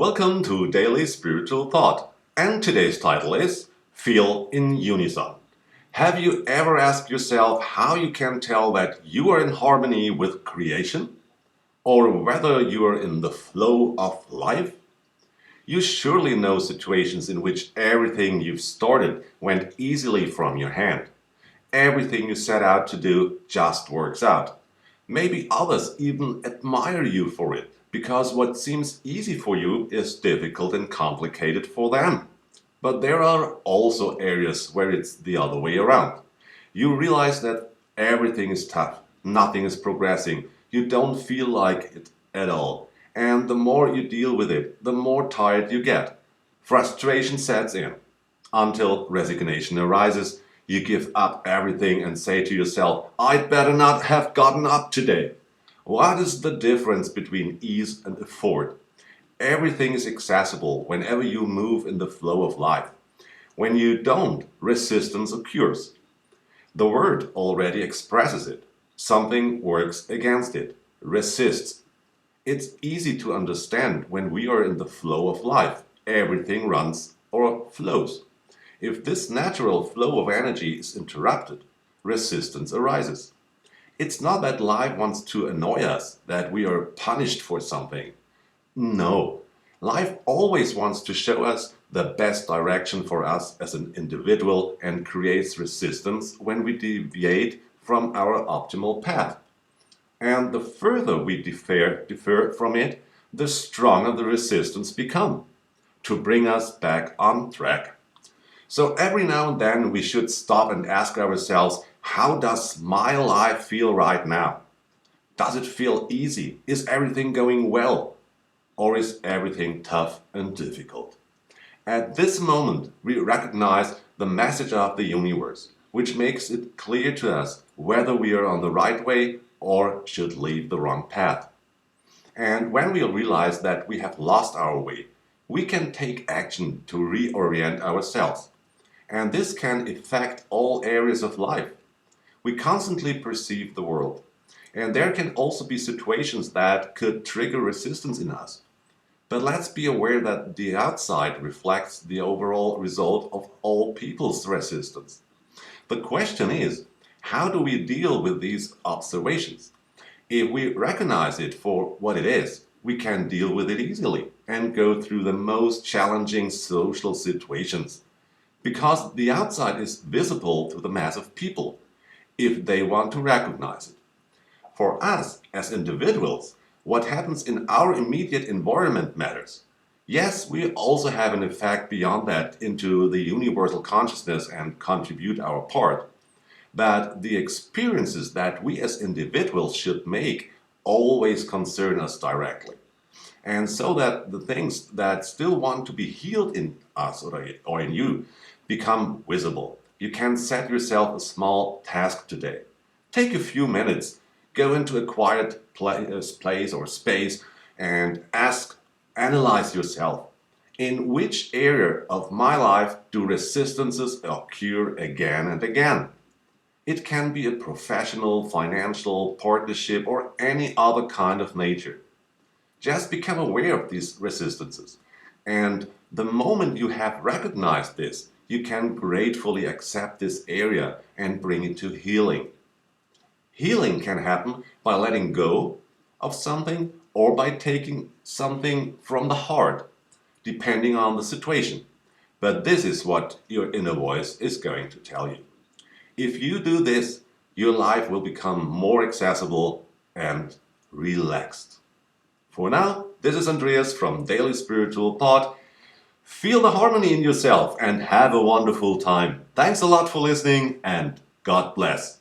welcome to Daily Spiritual Thought. And today's title is Feel in Unison. Have you ever asked yourself how you can tell that you are in harmony with creation? Or whether you are in the flow of life? You surely know situations in which everything you've started went easily from your hand. Everything you set out to do just works out. Maybe others even admire you for it, because what seems easy for you is difficult and complicated for them. But there are also areas where it's the other way around. You realize that everything is tough, nothing is progressing, you don't feel like it at all. And the more you deal with it, the more tired you get. Frustration sets in, until resignation arises. You give up everything and say to yourself, I'd better not have gotten up today. What is the difference between ease and effort? Everything is accessible whenever you move in the flow of life. When you don't, resistance occurs. The word already expresses it. Something works against it, resists. It's easy to understand when we are in the flow of life. Everything runs or flows. If this natural flow of energy is interrupted, resistance arises. It's not that life wants to annoy us, that we are punished for something. No, life always wants to show us the best direction for us as an individual and creates resistance when we deviate from our optimal path. And the further we differ from it, the stronger the resistance becomes to bring us back on track. So every now and then we should stop and ask ourselves, how does my life feel right now? Does it feel easy? Is everything going well? Or is everything tough and difficult? At this moment, we recognize the message of the universe, which makes it clear to us whether we are on the right way or should leave the wrong path. And when we realize that we have lost our way, we can take action to reorient ourselves. And this can affect all areas of life. We constantly perceive the world. And there can also be situations that could trigger resistance in us. But let's be aware that the outside reflects the overall result of all people's resistance. The question is, how do we deal with these observations? If we recognize it for what it is, we can deal with it easily and go through the most challenging social situations. Because the outside is visible to the mass of people, if they want to recognize it. For us, as individuals, what happens in our immediate environment matters. Yes, we also have an effect beyond that into the universal consciousness and contribute our part. But the experiences that we as individuals should make always concern us directly. And so that the things that still want to be healed in us or in you become visible. You can set yourself a small task today. Take a few minutes, go into a quiet place or space and analyze yourself. In which area of my life do resistances occur again and again? It can be a professional, financial, partnership, or any other kind of nature. Just become aware of these resistances. And the moment you have recognized this, you can gratefully accept this area and bring it to healing. Healing can happen by letting go of something or by taking something from the heart, depending on the situation. But this is what your inner voice is going to tell you. If you do this, your life will become more accessible and relaxed. For now, this is Andreas from Daily Spiritual Thought. Feel the harmony in yourself and have a wonderful time. Thanks a lot for listening and God bless.